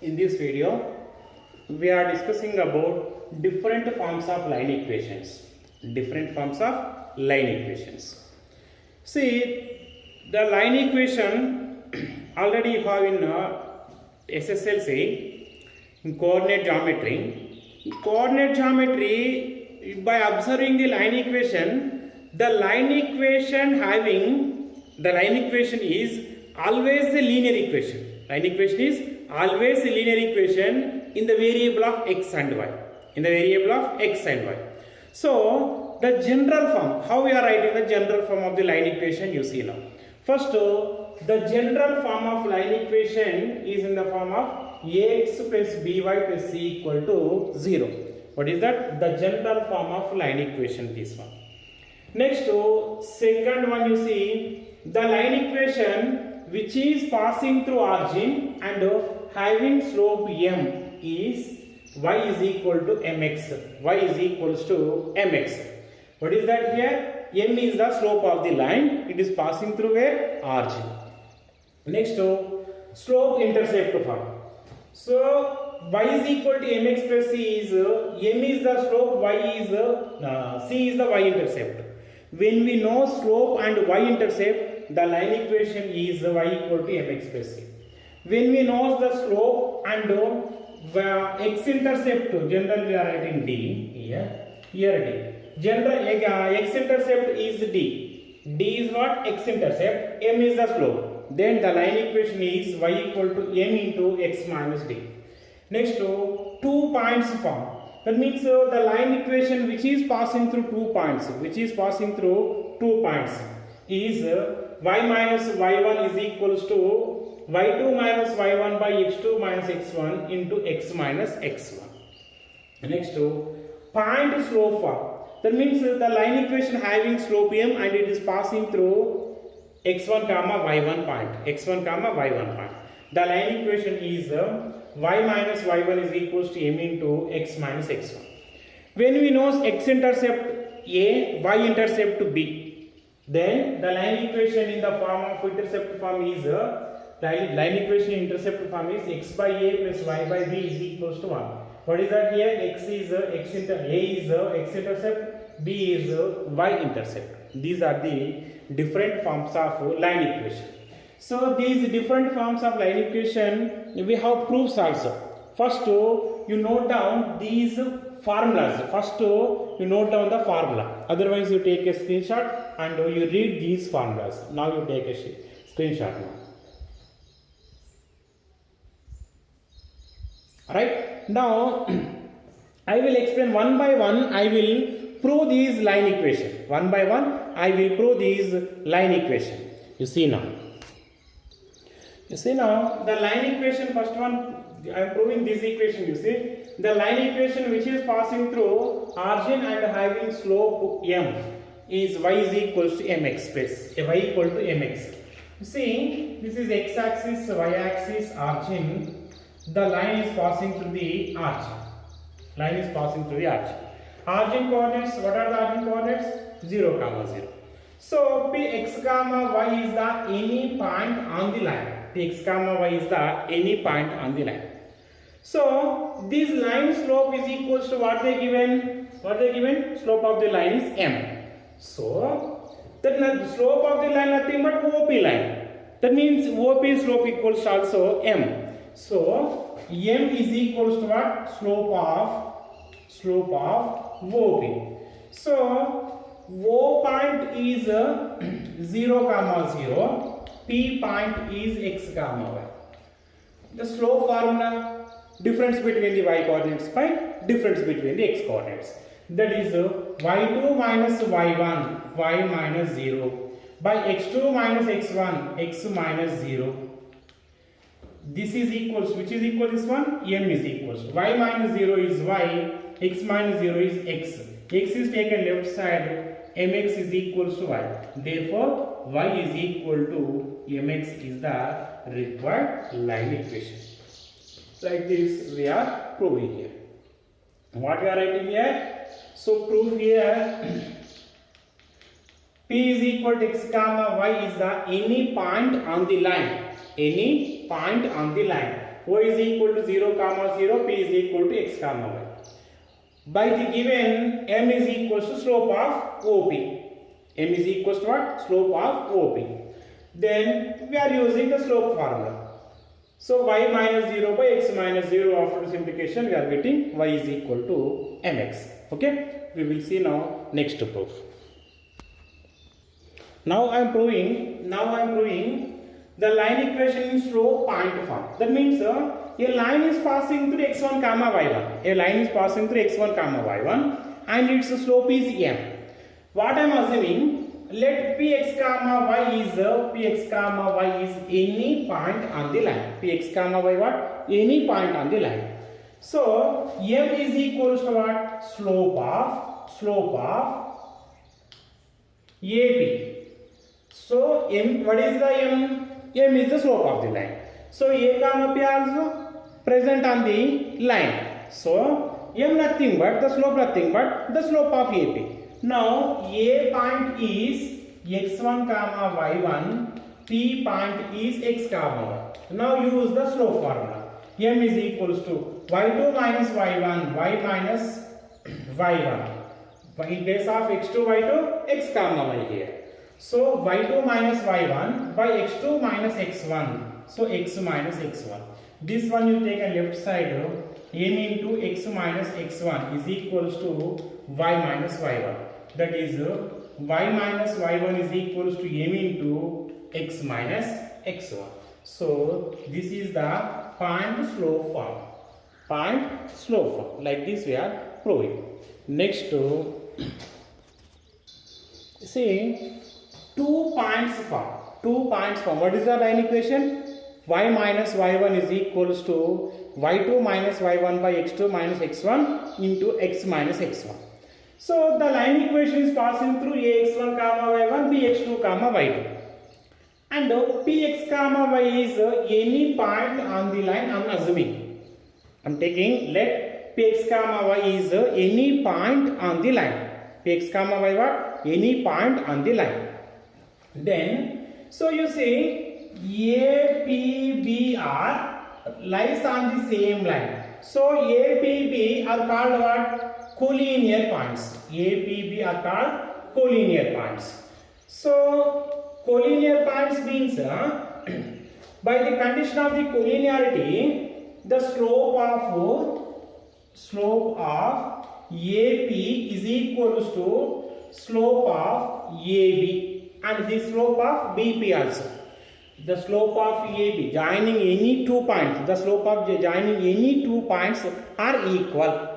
In this video, we are discussing about different forms of line equations. Different forms of line equations. See, the line equation already you have in SSLC, in coordinate geometry. In coordinate geometry, by observing the line equation is always the linear equation. Line equation is always a linear equation in the variable of x and y. So the general form, how we are writing the general form of the line equation, you see now. First, the general form of line equation is in the form of ax plus by plus c equal to 0. What is that? The general form of line equation, this one. Next, second one, you see the line equation which is passing through origin and having slope m is y is equal to mx. Y is equals to mx. What is that here? M is the slope of the line. It is passing through where? Origin. Next, slope intercept form. So y is equal to mx plus c is m is the slope, c is the y intercept. When we know slope and y intercept, the line equation is y equal to mx plus c. When we know the slope and x intercept, generally we are writing d here d. General x intercept is d. D is what? X intercept. M is the slope. Then the line equation is y equal to m into x minus d. Next, 2 points form. That means the line equation which is passing through 2 points, is y minus y1 is equals to y2 minus y1 by x2 minus x1 into x minus x1. Next, point slope form. That means the line equation having slope m and it is passing through x1 comma y1 point. The line equation is y minus y1 is equals to m into x minus x1. When we know x intercept a, y intercept b, then the line equation in the form of intercept form is x by a plus y by b is equals to 1. What is that here? A is x intercept, b is y intercept. These are the different forms of line equation. So these different forms of line equation, we have proofs also. First, you note down these formulas. You note down the formula. Otherwise, you take a screenshot and you read these formulas. Now you take a screenshot now. Alright. Now, I will explain one by one. I will prove these line equation. One by one, I will prove these line equation. You see now, the line equation, first one, I am proving this equation, you see. The line equation which is passing through origin and having slope m is y is equals to mx plus, y equal to mx. You see, this is x-axis, y-axis, origin. The line is passing through the origin. Origin coordinates, what are the origin coordinates? 0, 0. So, px, y is the any point on the line. Px, y is the any point on the line. So, this line slope is equals to what they given? Slope of the line is m. So, the slope of the line nothing but OP line. That means OP slope equals also m. So, m is equals to what? Slope of OP. So, O point is 0, 0. P point is x, y. The slope formula, difference between the y coordinates by difference between the x coordinates. That is y2 minus y1, y minus 0 by x2 minus x1, x minus 0. This is equals, which is equal this one? M is equals to y minus 0 is y, x minus 0 is x. X is taken left side, mx is equals to y. Therefore, y is equal to mx is the required line equation. Like this, we are proving here. What we are writing here? So, prove here P is equal to x comma y is the any point on the line. Any point on the line. Y is equal to 0 comma 0, P is equal to x comma y. By the given m is equal to slope of OP. M is equal to what? Slope of OP. Then we are using the slope formula. So y minus 0 by x minus 0, after simplification we are getting y is equal to mx. Okay, we will see now next proof. Now I am proving the line equation in slope point form. That means a line is passing through x1 comma y1. A line is passing through x1 comma y1 and its slope is m. What I am assuming, let px comma y is any point on the line. Px comma y what? Any point on the line. So m is equal to what? Slope of AP. So m, what is the m? M is the slope of the line. So a comma p also present on the line. So m nothing but the slope of AP. Now a point is x1 comma y1, p point is x comma y. Now use the slope formula. M is equals to y2 minus y1, y minus y1. In place of x2, y2, x comma y here. So y2 minus y1 by x2 minus x1. So x minus x1. This one you take a left side. M into x minus x1 is equals to y minus y1. That is y minus y1 is equals to m into x minus x1. So this is the point slope form. Like this we are proving. Next, see 2 points form. What is the line equation? Y minus y1 is equals to y2 minus y1 by x2 minus x1 into x minus x1. So the line equation is passing through ax1 comma y1, bx2 comma y2. And px comma y is any point on the line. I am assuming. I am taking, let px comma y is any point on the line. Px comma y what? Any point on the line. Then, so you see A, P, B are lies on the same line. So A, P, B are called what? Collinear points. A, P, B are called collinear points. So collinear points means by the condition of the collinearity, the slope of AP is equals to slope of AB. And the slope of BP also. The slope of AB joining any 2 points, the slope of joining any 2 points are equal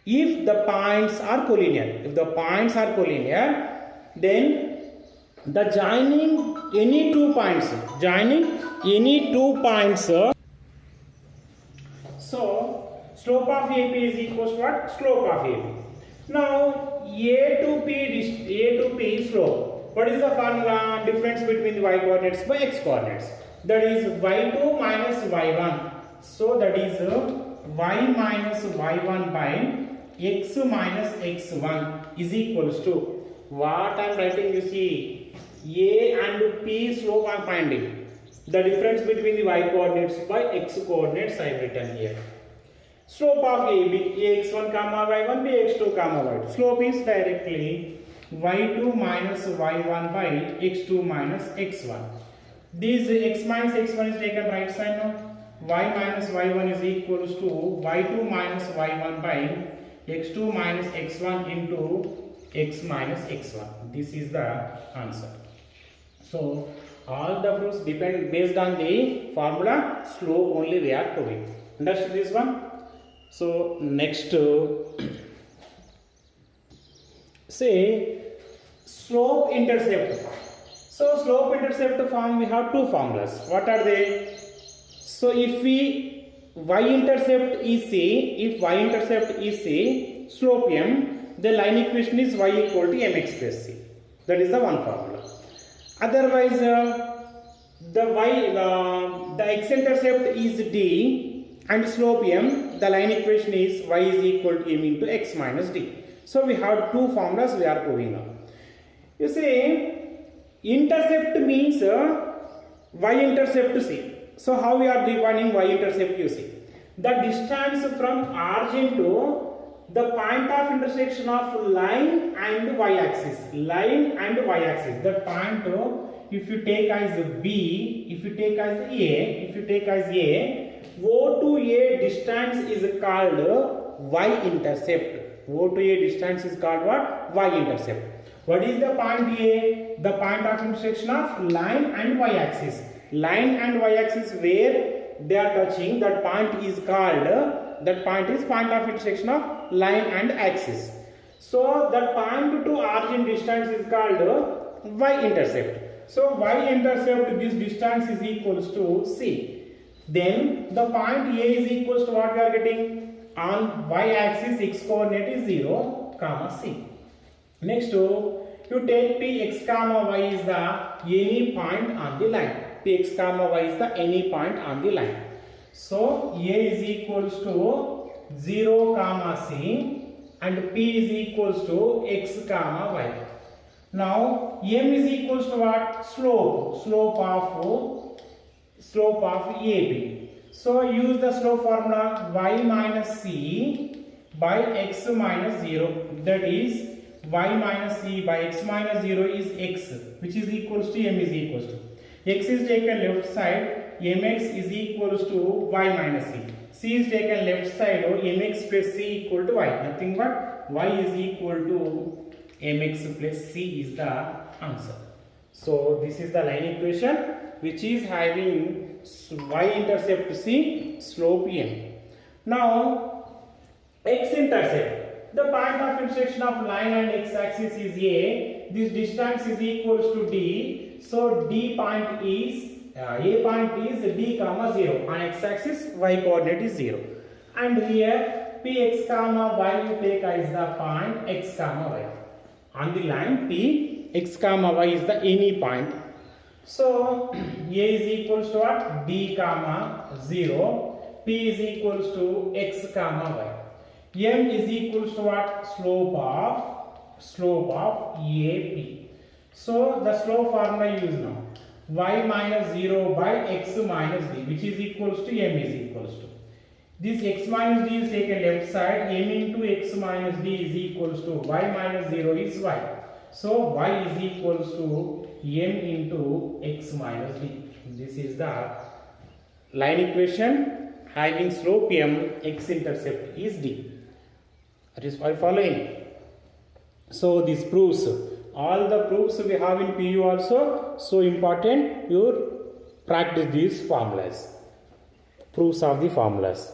if the points are collinear. If the points are collinear, then the joining any 2 points. So slope of AP is equals to what? Slope of AP. Now A to P slope. What is the formula? Difference between the y coordinates by x coordinates. That is y2 minus y1. So that is y minus y1 by x minus x1 is equals to what I am writing. You see, A and P slope I am finding. The difference between the y coordinates by x coordinates I have written here. Slope of AB, ax1 comma y1, bx2 comma y2. Slope is directly y2 minus y1 by x2 minus x1. This x minus x1 is taken right side now. Y minus y1 is equals to y2 minus y1 by x2 minus x1 into x minus x1. This is the answer. So all the proofs depend based on the formula slope only we are proving. Understood this one? So next say slope intercept. So slope intercept form we have 2 formulas. What are they? So if y intercept is c, slope m, the line equation is y equal to mx plus c. That is the one formula. Otherwise the x-intercept is d and slope m, the line equation is y is equal to m into x minus d. So we have 2 formulas we are proving now. You see, intercept means y-intercept c. So how we are defining y-intercept, you see. The distance from origin to the point of intersection of line and y-axis. Line and y-axis. The point, if you take as B, if you take as A, if you take as A, O to A distance is called y-intercept. O to A distance is called what? Y-intercept. What is the point A? The point of intersection of line and y-axis. Line and y-axis where they are touching, that point is called, that point is point of intersection of line and axis. So that point to origin distance is called y-intercept. So y-intercept, this distance is equals to C. Then the point A is equals to what we are getting? On y-axis x coordinate is 0, comma C. Next, you take Px comma y is the any point on the line. Px comma y is the any point on the line. So A is equals to 0 comma C and P is equals to x comma y. Now M is equals to what? Slope of AB. So use the slope formula y minus c by x minus 0. That is y minus c by x minus 0 is x, which is equals to m is equals to. X is taken left side, mx is equals to y minus c. C is taken left side, mx plus c equal to y. Nothing but y is equal to mx plus c is the answer. So this is the line equation which is having y-intercept c, slope m. Now x-intercept, the point of intersection of line and x-axis is A. This distance is equals to d. So d point is A point is d comma 0. On x-axis y coordinate is 0. And here px comma y you take as the point x comma y. On the line p x comma y is the any point. So A is equals to what? D comma 0. P is equals to x comma y. M is equals to what? Slope of AP. So the slope formula use now. Y minus 0 by x minus d, which is equals to m is equals to. This x minus d is taken left side. M into x minus d is equals to y minus 0 is y. So y is equals to m into x minus d. This is the line equation having slope m, x-intercept is d. That is why following. So this proves all the proofs we have in PU also. So important you practice these formulas. Proofs of the formulas.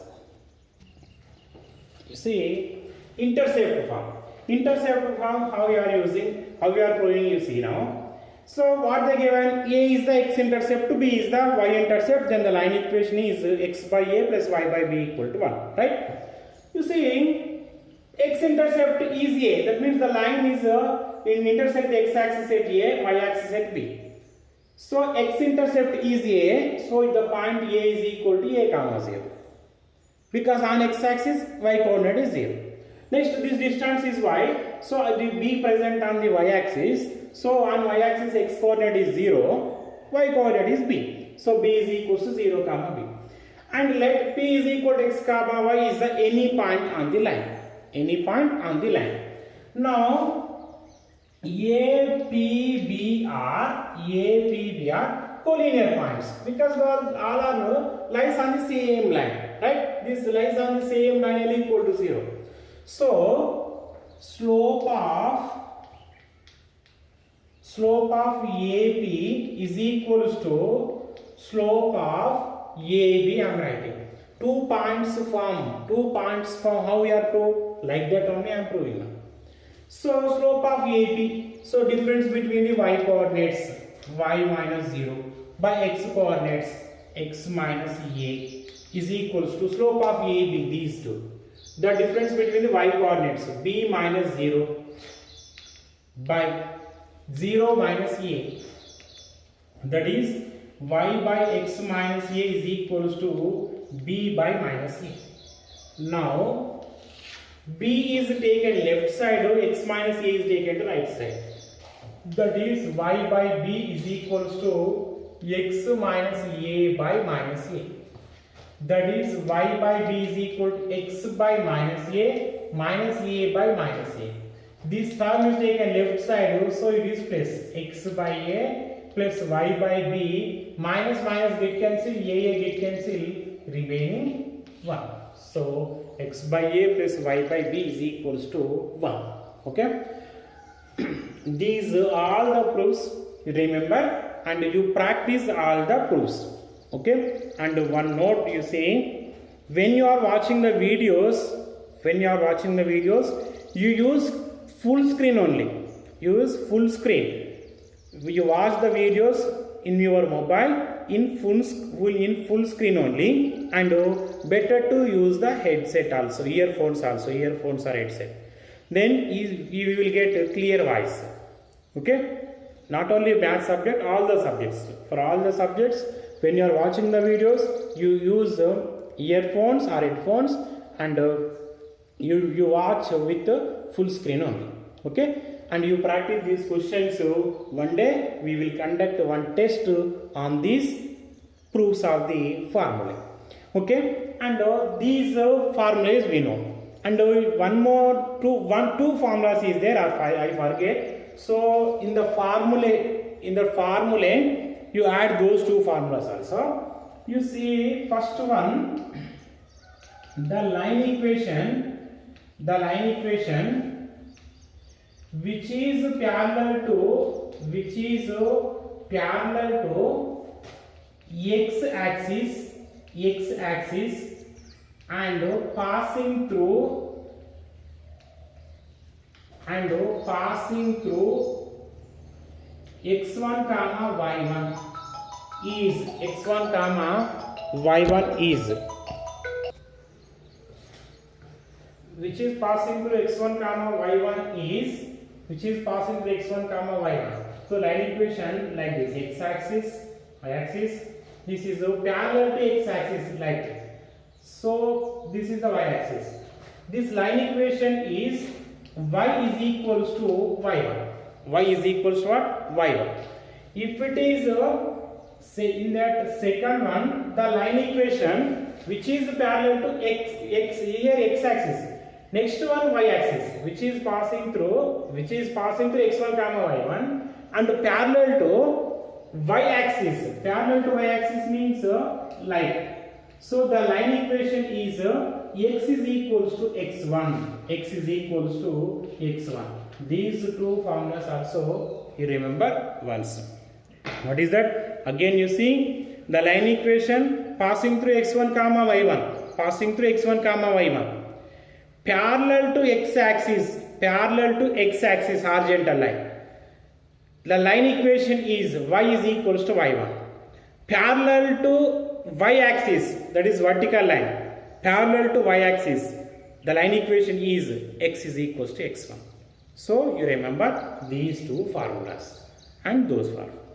You see intercept form. Intercept form how we are using, how we are proving, you see now. So what they given, A is the x-intercept, B is the y-intercept, then the line equation is x by A plus y by B equal to 1, right? You see x-intercept is A, that means the line is in intersect the x-axis at A, y-axis at B. So x-intercept is A, so the point A is equal to A comma 0. Because on x-axis y coordinate is 0. Next, this distance is y, so the B present on the y-axis. So on y-axis x coordinate is 0, y coordinate is B. So B is equals to 0 comma B. And let P is equal to x comma y is the any point on the line. Any point on the line. Now A, P, B are collinear points because all are lies on the same line, right? This lies on the same line L equal to 0. So slope of AP is equals to slope of AB. I am writing. 2 points from how we are proved, like that only I am proving now. So slope of AP, so difference between the y coordinates y minus 0 by x coordinates x minus A is equals to slope of AB, these two. The difference between the y coordinates b minus 0 by 0 minus A, that is y by x minus A is equals to b by minus A. Now b is taken left side, x minus A is taken to right side. That is y by b is equals to x minus a by minus a. That is y by b is equal to x by minus a by minus a. This term is taken left side, so it is plus x by a plus y by b, minus minus get cancel, a get cancel, remaining 1. So x by a plus y by b is equals to 1. Okay. These are all the proofs you remember, and you practice all the proofs. Okay. And one note, you say, when you are watching the videos, you use full screen only. Use full screen. You watch the videos in your mobile in full screen only, and better to use the headset also, earphones or headset. Then you will get a clear voice. Okay. Not only math subject, all the subjects. For all the subjects, when you are watching the videos, you use earphones or headphones, and you watch with full screen only. Okay. And you practice these questions. So one day we will conduct one test on these proofs of the formula. Okay. And these formulas we know. And two formulas is there. I forget. So in the formula, you add those two formulas also. You see, first one, the line equation which is parallel to x axis and passing through x1 comma y1 is which is passing through x1 comma y1 So line equation like this: x axis, y axis. This is parallel to x axis like this. So this is the y axis. This line equation is y is equals to y1. Y is equals to what? Y1. If it is say in that second one, the line equation which is parallel to x here x axis. Next one y axis, which is passing through x1 comma y1, and parallel to y axis. Parallel to y axis means like. So the line equation is x is equals to x1. X is equals to x1. These two formulas also you remember once. What is that? Again you see the line equation passing through x1 comma y1. Parallel to x axis horizontal line. The line equation is y is equals to y1. Parallel to y axis, that is vertical line. Parallel to y axis, the line equation is x is equals to x1. So you remember these two formulas and those formulas.